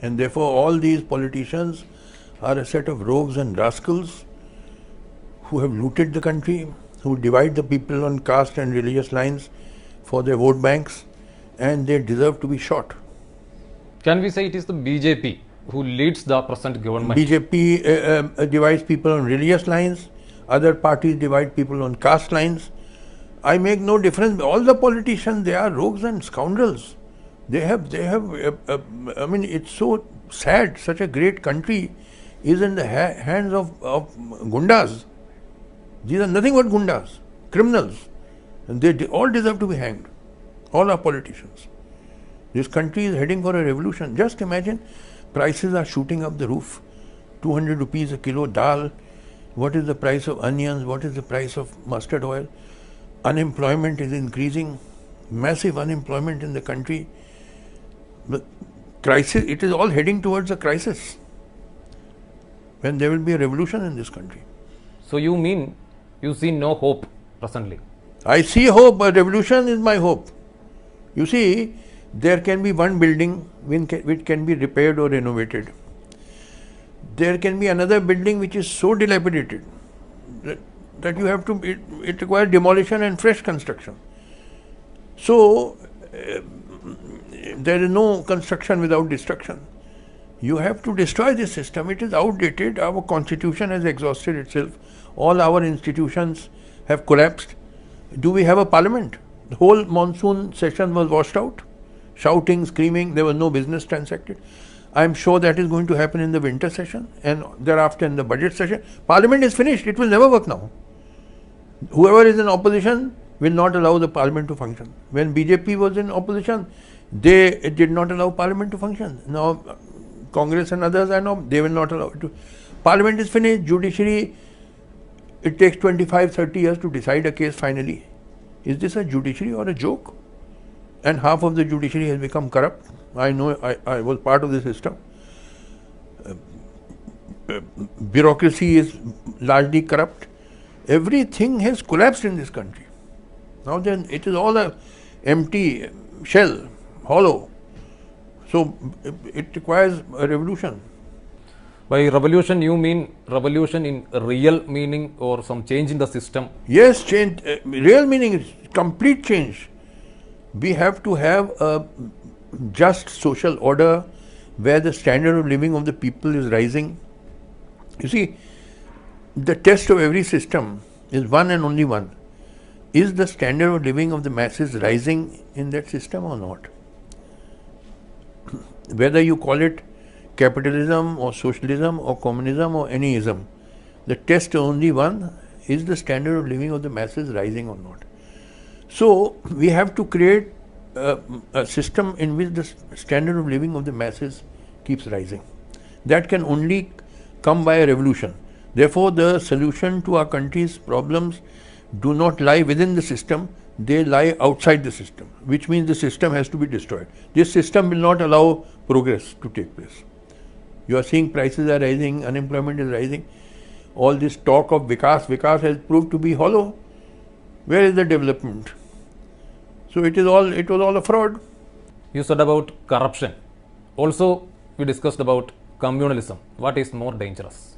And therefore all these politicians are a set of rogues and rascals who have looted the country, who divide the people on caste and religious lines for their vote banks, and they deserve to be shot. Can we say it is the BJP who leads the present government? BJP divides people on religious lines, other parties divide people on caste lines. I make no difference. All the politicians, they are rogues and scoundrels. I mean, it's so sad. Such a great country is in the hands of gundas. These are nothing but gundas, criminals. And they all deserve to be hanged. All our politicians. This country is heading for a revolution. Just imagine, prices are shooting up the roof. 200 rupees a kilo dal. What is the price of onions? What is the price of mustard oil? Unemployment is increasing. Massive unemployment in the country. The crisis, it is all heading towards a crisis. When there will be a revolution in this country. So you mean you see no hope presently? I see hope. A revolution is my hope. You see, there can be one building which can be repaired or renovated. There can be another building which is so dilapidated that you have to, it requires demolition and fresh construction. So, there is no construction without destruction. You have to destroy this system. It is outdated. Our constitution has exhausted itself. All our institutions have collapsed. Do we have a parliament? The whole monsoon session was washed out. Shouting, screaming, there was no business transacted. I am sure that is going to happen in the winter session and thereafter in the budget session. Parliament is finished. It will never work now. Whoever is in opposition will not allow the parliament to function. When BJP was in opposition, they did not allow parliament to function. Now, Congress and others are now, they will not allow it to. Parliament is finished. Judiciary, it takes 25, 30 years to decide a case finally. Is this a judiciary or a joke? And half of the judiciary has become corrupt. I know, I was part of the system. Bureaucracy is largely corrupt. Everything has collapsed in this country. Now then, it is all a empty shell, hollow. So it requires a revolution. By revolution, you mean revolution in real meaning or some change in the system? Yes, change. Real meaning is complete change. We have to have a just social order where the standard of living of the people is rising. You see, the test of every system is one and only one. Is the standard of living of the masses rising in that system or not? Whether you call it capitalism or socialism or communism or any ism, the test is only one, is the standard of living of the masses rising or not? So, we have to create a system in which the standard of living of the masses keeps rising. That can only come by a revolution. Therefore, the solution to our country's problems do not lie within the system, they lie outside the system, which means the system has to be destroyed. This system will not allow progress to take place. You are seeing prices are rising, unemployment is rising. All this talk of Vikas has proved to be hollow. Where is the development? So it was all a fraud. You said about corruption. Also, we discussed about communalism. What is more dangerous?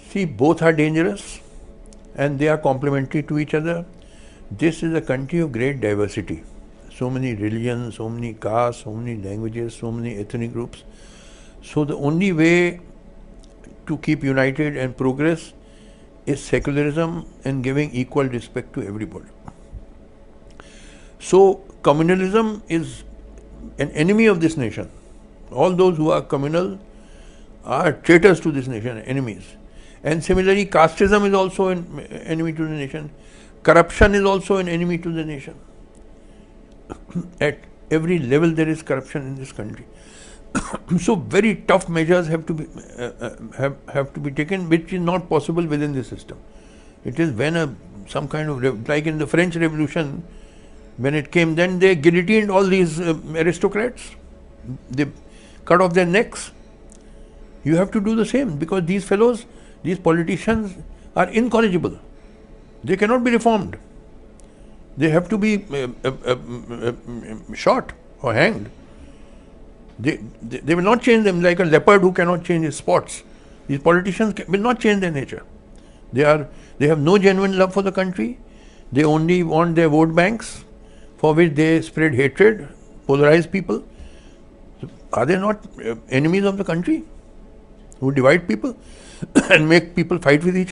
See, both are dangerous and they are complementary to each other. This is a country of great diversity. So many religions, so many castes, so many languages, so many ethnic groups. So the only way to keep united and progress is secularism and giving equal respect to everybody. So communalism is an enemy of this nation. All those who are communal are traitors to this nation, enemies. And similarly, casteism is also an enemy to the nation. Corruption is also an enemy to the nation. At every level there is corruption in this country. So very tough measures have to be taken, which is not possible within the system. It is when some kind of, like in the French Revolution, when it came, then they guillotined all these aristocrats. They cut off their necks. You have to do the same, because these fellows, these politicians are incorrigible. They cannot be reformed. They have to be shot or hanged. They will not change them like a leopard who cannot change his spots. These politicians will not change their nature. They have no genuine love for the country. They only want their vote banks, for which they spread hatred, polarize people. So are they not enemies of the country who divide people and make people fight with each other?